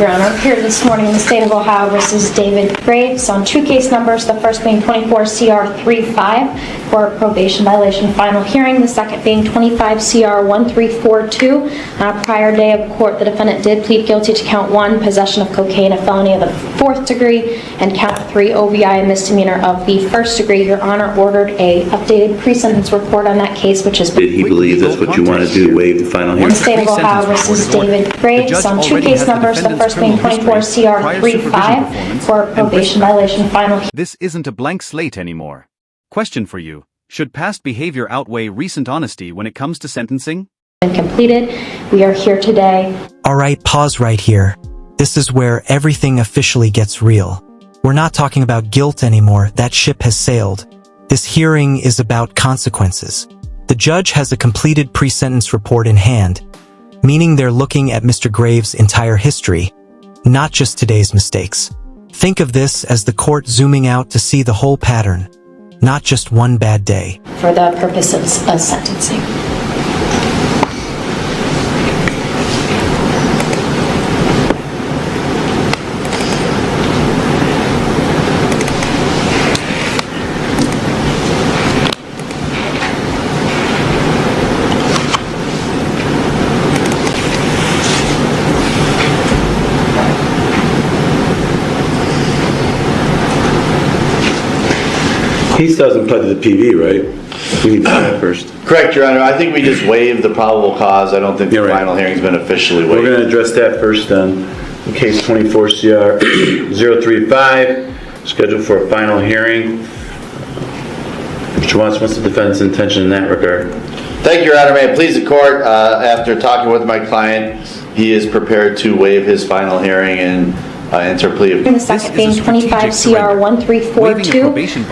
Your Honor. Here this morning in the state of Ohio versus David Graves on two case numbers, the first being 24 CR 35 for probation violation final hearing, the second being 25 CR 1342. On a prior day of court, the defendant did plead guilty to count 1, possession of cocaine, a felony of the 4th degree, and count 3, OVI, a misdemeanor of the 1st degree. Your Honor ordered a updated pre-sentence report on that case, which has been... Did he believe that's what you want to do, waive the final hearing? The state of Ohio versus David Graves on two case numbers, the first being 24 CR 35 for probation violation final hearing. This isn't a blank slate anymore. Question for you. Should past behavior outweigh recent honesty when it comes to sentencing? Completed. We are here today. All right, pause right here. This is where everything officially gets real. We're not talking about guilt anymore. That ship has sailed. This hearing is about consequences. The judge has a completed pre-sentence report in hand, meaning they're looking at Mr. Graves' entire history, not just today's mistakes. Think of this as the court zooming out to see the whole pattern, not just one bad day. For the purposes of sentencing. He still hasn't pled to the PV, right? We need that first. Correct, Your Honor. I think we just waived the probable cause. I don't think the final hearing's been officially waived. We're going to address that first then. In case 24 CR 035, scheduled for a final hearing. Mr. Watts, what's the defendant's intention in that regard? Thank you, Your Honor. May it please the court, after talking with my client, he is prepared to waive his final hearing and enter plea of... The second being 25 CR 1342.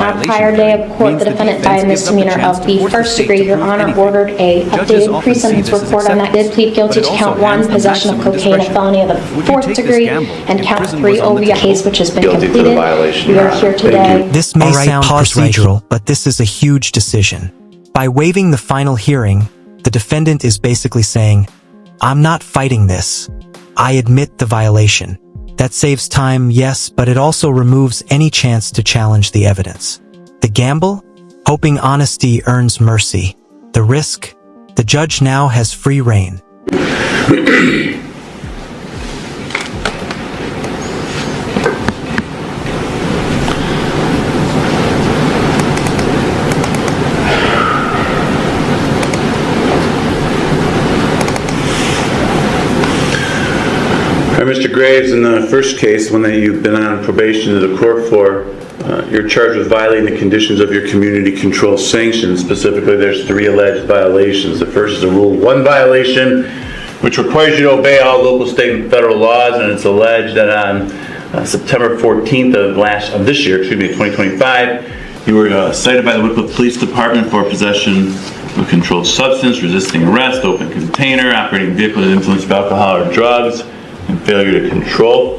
On a prior day of court, the defendant died a misdemeanor of the 1st degree. Your Honor ordered a updated pre-sentence report on that. Did plead guilty to count 1, possession of cocaine, a felony of the 4th degree, and count 3, OVI, case which has been completed. We are here today. This may sound procedural, but this is a huge decision. By waiving the final hearing, the defendant is basically saying, I'm not fighting this. I admit the violation. That saves time, yes, but it also removes any chance to challenge the evidence. The gamble? Hoping honesty earns mercy. The risk? The judge now has free rein. Mr. Graves, in the first case, one that you've been on probation to the court for, you're charged with violating the conditions of your community control sanctions. Specifically, there's 3 alleged violations. The first is a Rule 1 violation, which requires you to obey all local, state, and federal laws, and it's alleged that on September 14th of this year, 2025, you were cited by the Whitfield Police Department for possession of a controlled substance, resisting arrest, open container, operating vehicle that influenced of alcohol or drugs, and failure to control.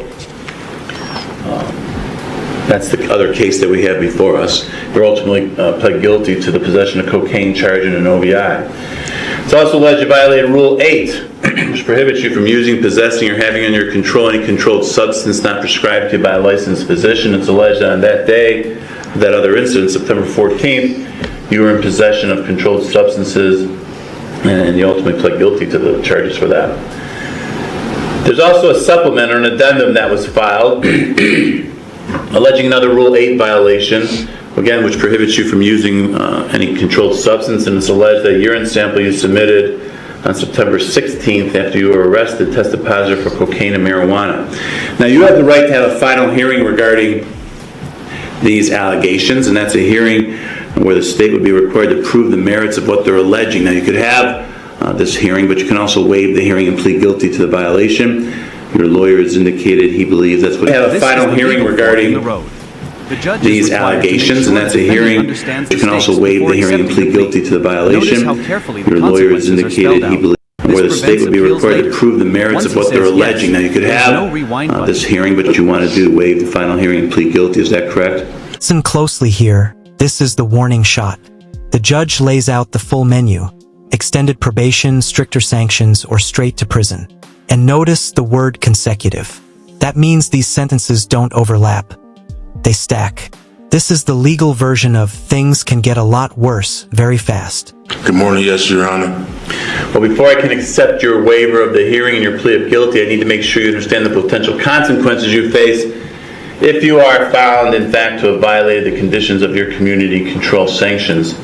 That's the other case that we have before us. You're ultimately pled guilty to the possession of cocaine charge in an OVI. It's also alleged you violated Rule 8, which prohibits you from using, possessing, or having under your control any controlled substance not prescribed to you by a licensed physician. It's alleged that on that day, that other incident, September 14th, you were in possession of controlled substances, and you ultimately pled guilty to the charges for that. There's also a supplement or an addendum that was filed alleging another Rule 8 violation, again, which prohibits you from using any controlled substance, and it's alleged that a urine sample you submitted on September 16th after you were arrested tested positive for cocaine and marijuana. Now, you have the right to have a final hearing regarding these allegations, and that's a hearing where the state would be required to prove the merits of what they're alleging. Now, you could have this hearing, but you can also waive the hearing and plead guilty to the violation. Your lawyer has indicated he believes that's what... We have a final hearing regarding these allegations, and that's a hearing. You can also waive the hearing and plead guilty to the violation. Your lawyer has indicated he believes where the state would be required to prove the merits of what they're alleging. Now, you could have this hearing, but you want to do waive the final hearing and plead guilty. Is that correct? Listen closely here. This is the warning shot. The judge lays out the full menu: extended probation, stricter sanctions, or straight to prison. And notice the word consecutive. That means these sentences don't overlap. They stack. This is the legal version of things can get a lot worse very fast. Good morning, yes, Your Honor. Well, before I can accept your waiver of the hearing and your plea of guilty, I need to make sure you understand the potential consequences you face if you are found, in fact, to have violated the conditions of your community control sanctions.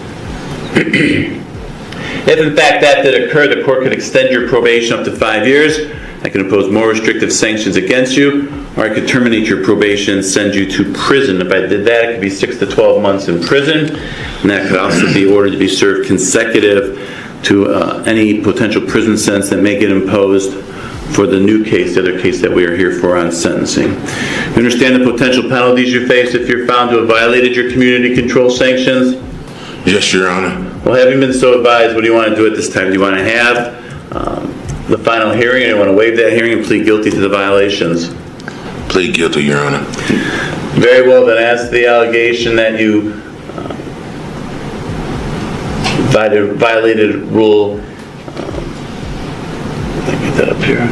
If, in fact, that did occur, the court could extend your probation up to 5 years. I can impose more restrictive sanctions against you, or I could terminate your probation and send you to prison. If I did that, it could be 6 to 12 months in prison, and that could also be ordered to be served consecutive to any potential prison sentence that may get imposed for the new case, the other case that we are here for on sentencing. You understand the potential penalties you face if you're found to have violated your community control sanctions? Yes, Your Honor. Well, having been so advised, what do you want to do at this time? Do you want to have the final hearing, or do you want to waive that hearing and plead guilty to the violations? Plead guilty, Your Honor. Very well, then as to the allegation that you violated rule, let me get that up here.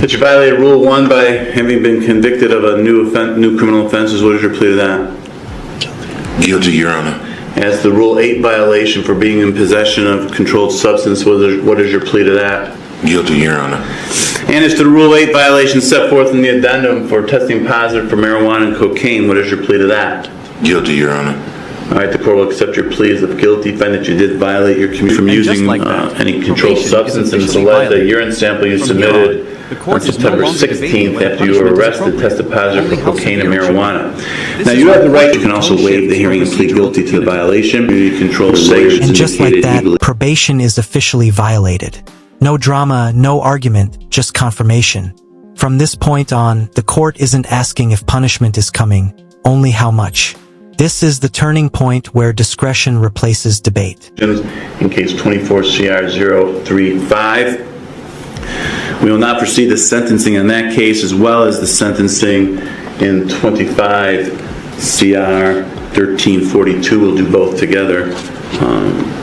That you violated Rule 1 by having been convicted of a new criminal offenses. What is your plea to that? Guilty, Your Honor. As the Rule 8 violation for being in possession of controlled substance, what is your plea to that? Guilty, Your Honor. And as to the Rule 8 violation set forth in the addendum for testing positive for marijuana and cocaine, what is your plea to that? Guilty, Your Honor. All right, the court will accept your pleas of guilty, find that you did violate your community from using like that, any controlled probation substance, and is it's alleged that officially urine sample you From here submitted on, the court on is no September longer debating 16th whether after you were punishment is arrested appropriate. tested positive Only for House cocaine and Superior should marijuana. This Now is you why have the right, you courts can also tone waive shapes the hearing and plead procedural guilty to the impunity. violation. Community control sanctions And just like indicated that, he probation is officially violated. No drama, no argument, just confirmation. From this point on, the court isn't asking if punishment is coming, only how much. This is the turning point where discretion replaces debate. in case 24 CR 035. We will now proceed to sentencing in that case, as well as the sentencing in 25 CR 1342. We'll do both together.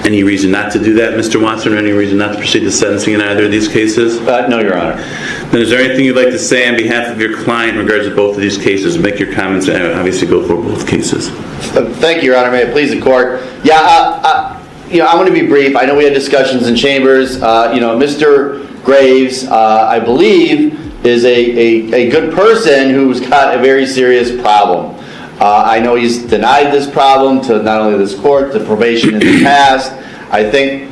Any reason not to do that, Mr. Watson, or any reason not to proceed to sentencing in either of these cases? No, Your Honor. Then is there anything you'd like to say on behalf of your client in regards to both of these cases? Make your comments and obviously go for both cases. Thank you, Your Honor. May it please the court. Yeah, I'm going to be brief. I know we had discussions in chambers. Mr. Graves, I believe, is a good person who's got a very serious problem. I know he's denied this problem to not only this court, to probation in the past. I think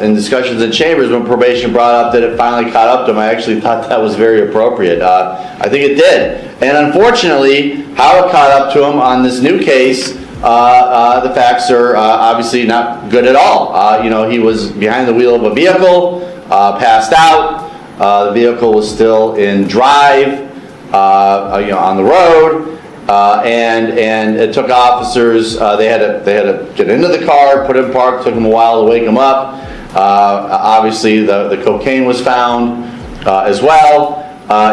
in discussions in chambers when probation brought up that it finally caught up to him, I actually thought that was very appropriate. I think it did. And unfortunately, how it caught up to him on this new case, the facts are obviously not good at all. He was behind the wheel of a vehicle, passed out. The vehicle was still in drive, on the road. And it took officers. They had to get into the car, put him in park. Took him a while to wake him up. Obviously, the cocaine was found as well.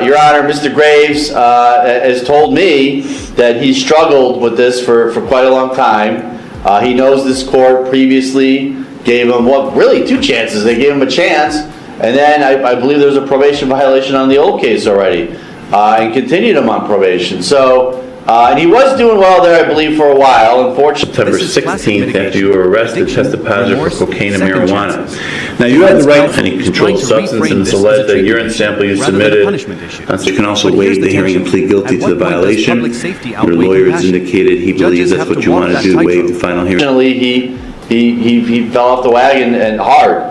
Your Honor, Mr. Graves has told me that he struggled with this for quite a long time. He knows this court previously gave him really 2 chances. They gave him a chance, and then I believe there was a probation violation on the old case already, and continued him on probation. So. And he was doing well there, I believe, for a while. Unfortunately, September 16th, after you were arrested, tested positive for cocaine and second marijuana. chances. Now, you have the right to Counsel any is controlled trying to substance, and reframe it's this as a alleged that treatment urine issue sample you rather than a submitted. punishment issue. So you can also But here's waive the hearing and tension. plead guilty At to what the point does violation. public safety Your outweigh lawyer has compassion? indicated he believes Judges that's have what to you walk want to that do, waive the tightrope. final hearing. Unfortunately, he fell off the wagon and hard.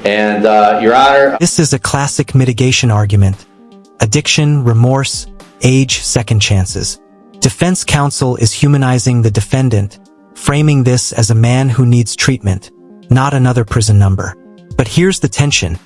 And Your Honor, This is a classic mitigation argument. Addiction, remorse, age, second chances. Defense counsel is humanizing the defendant, framing this as a man who needs treatment, not another prison number. But here's the tension.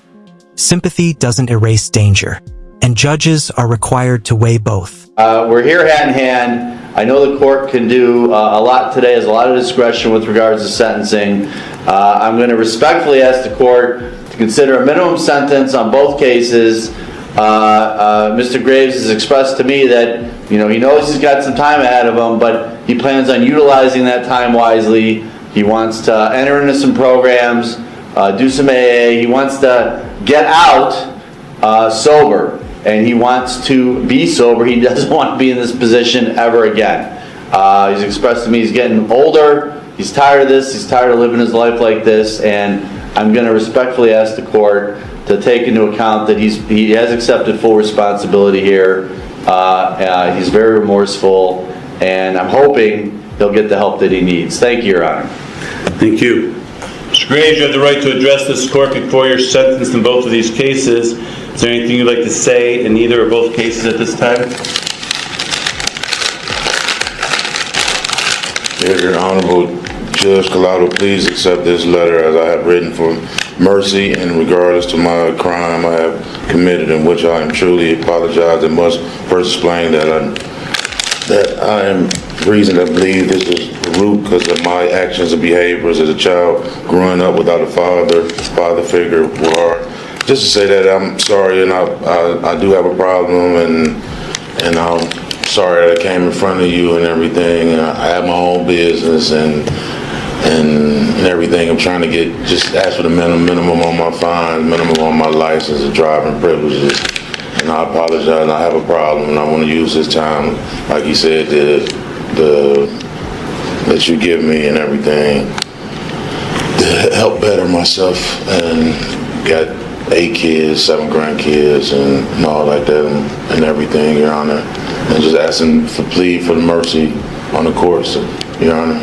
Sympathy doesn't erase danger, and judges are required to weigh both. we're here hand in hand. I know the court can do a lot today. There's a lot of discretion with regards to sentencing. I'm going to respectfully ask the court to consider a minimum sentence on both cases. Mr. Graves has expressed to me that he knows he's got some time ahead of him, but he plans on utilizing that time wisely. He wants to enter into some programs, do some AA. He wants to get out sober, and he wants to be sober. He doesn't want to be in this position ever again. He's expressed to me he's getting older. He's tired of this. He's tired of living his life like this, and I'm going to respectfully ask the court to take into account that he has accepted full responsibility here. He's very remorseful, and I'm hoping he'll get the help that he needs. Thank you, Your Honor. Thank you. Mr. Graves, you have the right to address this court before you're sentenced in both of these cases. Is there anything you'd like to say in either or both cases at this time? Your Honorable Judge Culotta, please accept this letter as I have written for mercy and regardless to my crime I have committed, in which I am truly apologize and must first explain that I am reason to believe this is the root because of my actions and behaviors as a child growing up without a father figure. Or just to say that I'm sorry, and I do have a problem, and I'm sorry that I came in front of you and everything. And I have my own business and everything. I'm trying to just ask for the minimum on my fines, minimum on my license and driving privileges. And I apologize, and I have a problem, and I want to use this time, like you said, that you give me and everything to help better myself. And got 8 kids, 7 grandkids, and all like that, and everything, Your Honor. And just asking for plea for the mercy on the courts, Your Honor.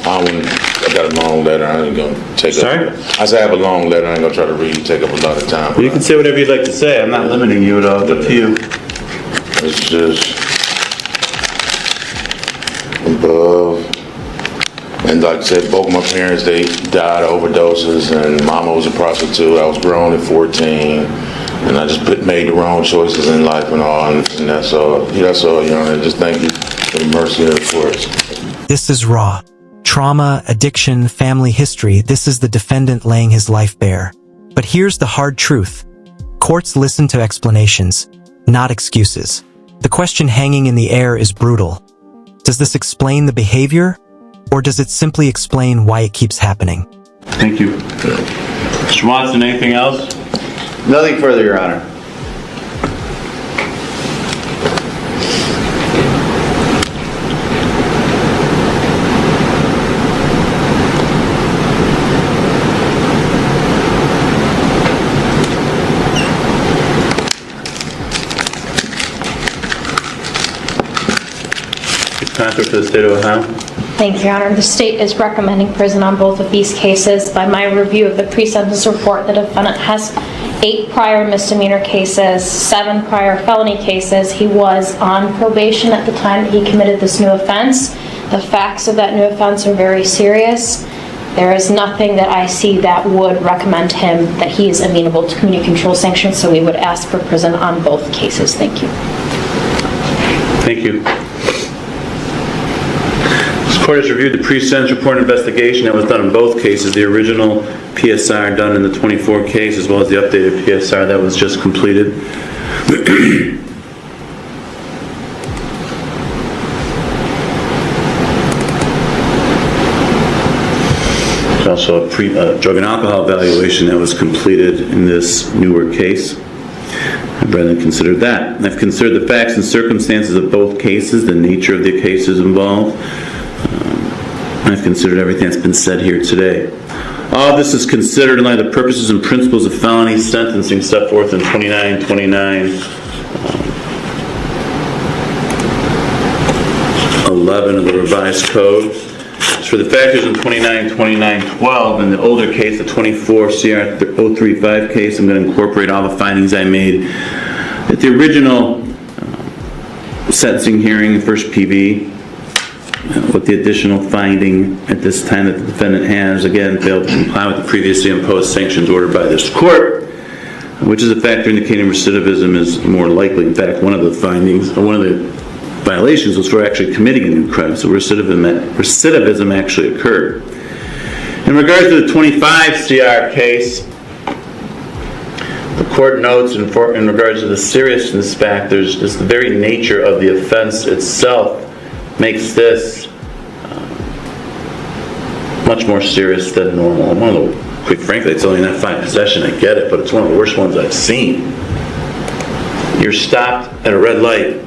I got a long letter. I ain't gonna take Sorry? up. I said I have a long letter. I ain't gonna try to read. Take up a lot of time. You can say whatever you'd like to say. I'm not limiting you at all. It's up to you. It's just above. And like I said, both my parents, they died of overdoses, and Mama was a prostitute. I was grown at 14, and I just made the wrong choices in life and all. And that's all. That's all, Your Honor. Just thank you for the mercy of the courts. This is raw. Trauma, addiction, family history, this is the defendant laying his life bare. But here's the hard truth. Courts listen to explanations, not excuses. The question hanging in the air is brutal. Does this explain the behavior, or does it simply explain why it keeps happening? Thank you. Mr. Watson, anything else? Nothing further, Your Honor. Counselor for the State of Ohio. Thank you, Your Honor. The state is recommending prison on both of these cases. By my review of the pre-sentence report, the defendant has 8 prior misdemeanor cases, 7 prior felony cases. He was on probation at the time that he committed this new offense. The facts of that new offense are very serious. There is nothing that I see that would recommend him that he is amenable to community control sanctions, so we would ask for prison on both cases. Thank you. Thank you. This court has reviewed the pre-sentence report investigation that was done in both cases, the original PSR done in the 24 case, as well as the updated PSR that was just completed. There's also a drug and alcohol evaluation that was completed in this newer case. I've rather considered that. I've considered the facts and circumstances of both cases, the nature of the cases involved. I've considered everything that's been said here today. All of this is considered in light of the purposes and principles of felony sentencing set forth in 2929 11 of the revised code. As for the factors in 292912 in the older case, the 24 CR 035 case, I'm going to incorporate all the findings I made at the original sentencing hearing, first PV. With the additional finding at this time that the defendant has, again, failed to comply with the previously imposed sanctions ordered by this court, which is a factor indicating recidivism is more likely. In fact, one of the findings, or one of the violations was for actually committing a new crime, so recidivism actually occurred. In regards to the 25 CR case, the court notes in regards to the seriousness factors, just the very nature of the offense itself makes this much more serious than normal. One of the, quite frankly, it's only not fine possession, I get it, but it's one of the worst ones I've seen. You're stopped at a red light,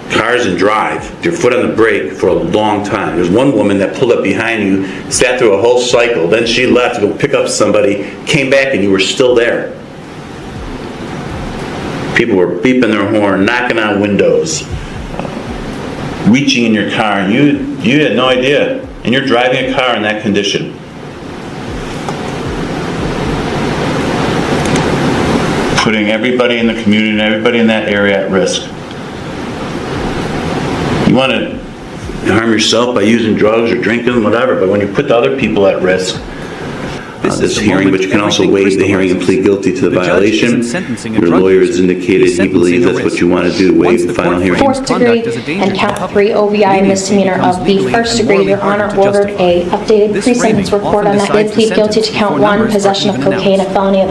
cars and drive, with your foot on the brake for a long time. There's one woman that pulled up behind you, sat through a whole cycle, then she left to go pick up somebody, came back and you were still there. People were beeping their horn, knocking on windows, reaching in your car, and you had no idea. And you're driving a car in that condition. Putting everybody in the community and everybody in that area at risk. You want to harm yourself by using drugs or drinking, whatever, but when you put the other people at risk, this hearing, but you can also waive the hearing and plead guilty to the violation. Your lawyer has indicated he believes that's what you want to do, waive the final hearing. Fourth degree and count 3 OVI misdemeanor of the first degree. Your Honor ordered a updated pre-sentence report on that. Did plead guilty to count 1, possession of cocaine, a felony.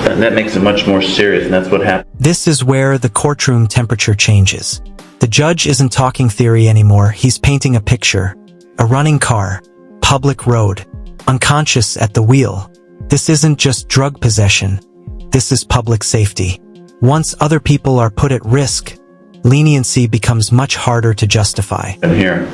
And that makes it much more serious, and that's what happened. This is where the courtroom temperature changes. The judge isn't talking theory anymore, he's painting a picture. A running car, public road, unconscious at the wheel. This isn't just drug possession. This is public safety. Once other people are put at risk, leniency becomes much harder to justify. And here.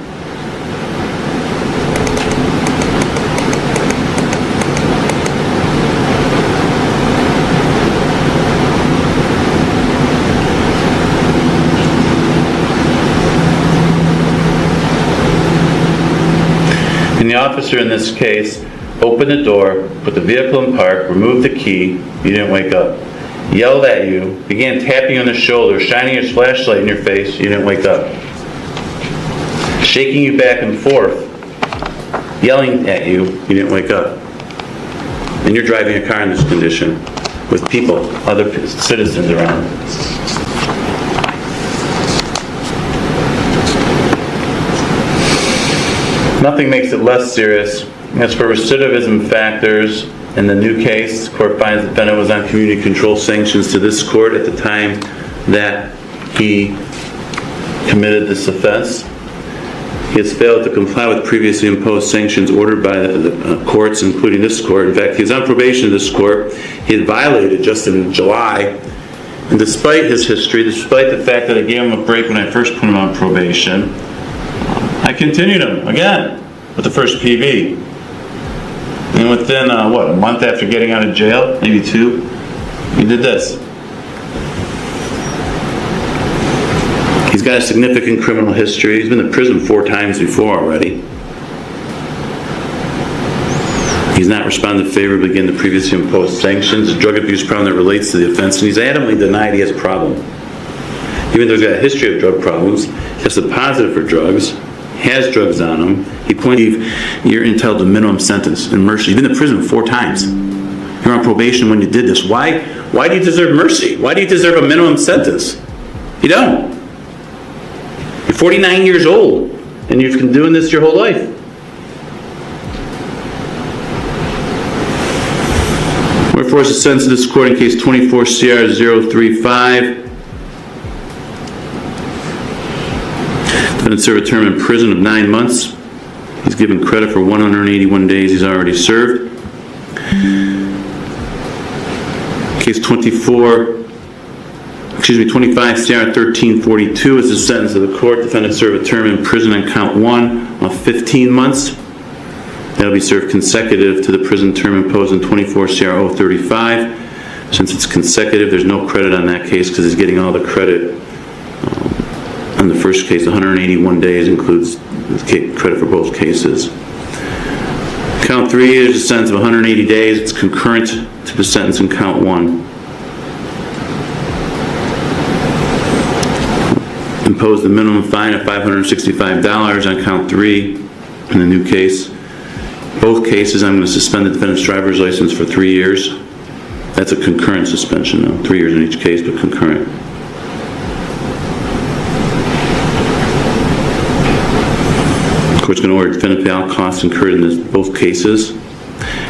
And the officer in this case opened the door, put the vehicle in park, removed the key, you didn't wake up. Yelled at you, began tapping you on the shoulder, shining his flashlight in your face, you didn't wake up. Shaking you back and forth, yelling at you, you didn't wake up. And you're driving a car in this condition with people, other citizens around. Nothing makes it less serious. As for recidivism factors, in the new case, the court finds the defendant was on community control sanctions to this court at the time that he committed this offense. He has failed to comply with previously imposed sanctions ordered by the courts, including this court. In fact, he's on probation in this court. He had violated just in July. And despite his history, despite the fact that I gave him a break when I first put him on probation, I continued him again with the first PV. And within, a month after getting out of jail, maybe 2, he did this. He's got a significant criminal history. He's been to prison 4 times before already. He's not responded favorably again to previously imposed sanctions. A drug abuse problem that relates to the offense, and he's adamantly denied he has a problem. Even though he's got a history of drug problems, tested positive for drugs, has drugs on him, he pointed, you're entitled to minimum sentence and mercy. You've been to prison 4 times. You're on probation when you did this. Why do you deserve mercy? Why do you deserve a minimum sentence? You don't. You're 49 years old, and you've been doing this your whole life. Wherefore, the sentence of this court in case 24 CR 035. Defendant served a term in prison of 9 months. He's given credit for 181 days he's already served. Case 25 CR 1342 is the sentence of the court. Defendant served a term in prison on count 1 of 15 months. That'll be served consecutive to the prison term imposed in 24 CR 035. Since it's consecutive, there's no credit on that case because he's getting all the credit. On the first case, 181 days includes credit for both cases. Count 3 is a sentence of 180 days. It's concurrent to the sentence in count 1. Impose the minimum fine of $565 on count 3 in the new case. Both cases, I'm going to suspend the defendant's driver's license for 3 years. That's a concurrent suspension, though. 3 years in each case, but concurrent. The court's going to order defendant pay all costs incurred in both cases.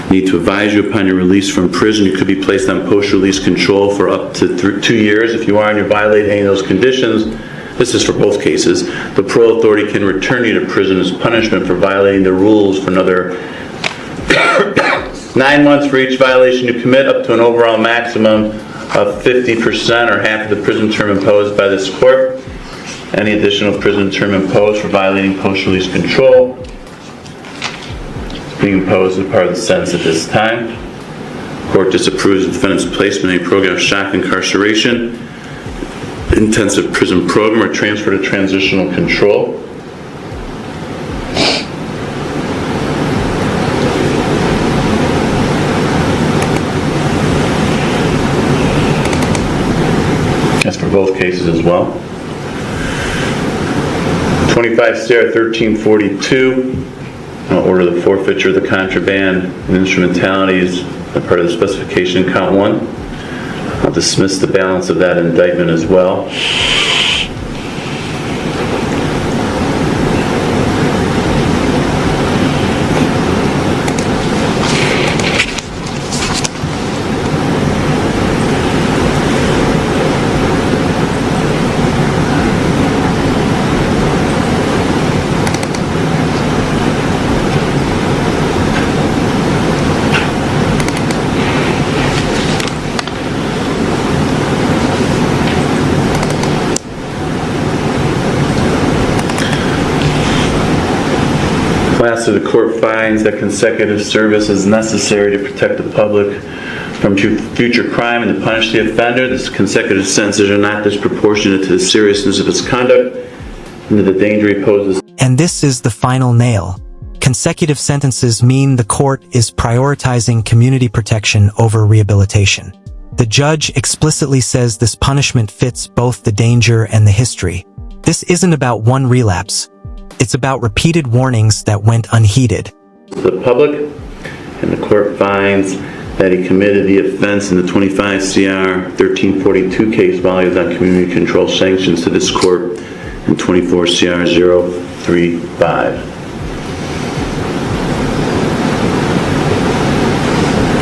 Need to advise you upon your release from prison. You could be placed on post-release control for up to 2 years. If you are and you violate any of those conditions, this is for both cases, the parole authority can return you to prison as punishment for violating the rules for another 9 months for each violation you commit, up to an overall maximum of 50% or half of the prison term imposed by this court. Any additional prison term imposed for violating post-release control is being imposed as part of the sentence at this time. Court disapproves the defendant's placement in a program of shock incarceration, intensive prison program, or transfer to transitional control. That's for both cases as well. 25 CR 1342, order the forfeiture of the contraband and instrumentalities as part of the specification in count 1. I'll dismiss the balance of that indictment as well. Lastly, the court finds that consecutive service is necessary to protect the public from future crime and to punish the offender. This consecutive sentences are not disproportionate to the seriousness of its conduct and to the danger he poses. And this is the final nail. Consecutive sentences mean the court is prioritizing community protection over rehabilitation. The judge explicitly says this punishment fits both the danger and the history. This isn't about one relapse. It's about repeated warnings that went unheeded. The public, and the court finds that he committed the offense in the 25 CR 1342 case valued on community control sanctions to this court in 24 CR 035.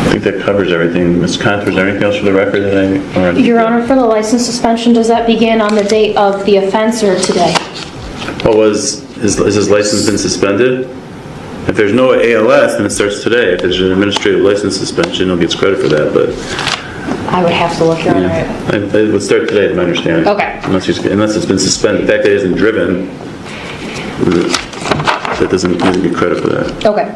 I think that covers everything. Ms. Conter, is there anything else for the record that I... Your Honor, for the license suspension, does that begin on the date of the offense or today? Has his license been suspended? If there's no ALS, then it starts today. If there's an administrative license suspension, he'll get credit for that, but... I would have to look, Your Honor. It would start today, to my understanding. Okay. Unless it's been suspended. The fact that he hasn't driven, that doesn't get credit for that. Okay.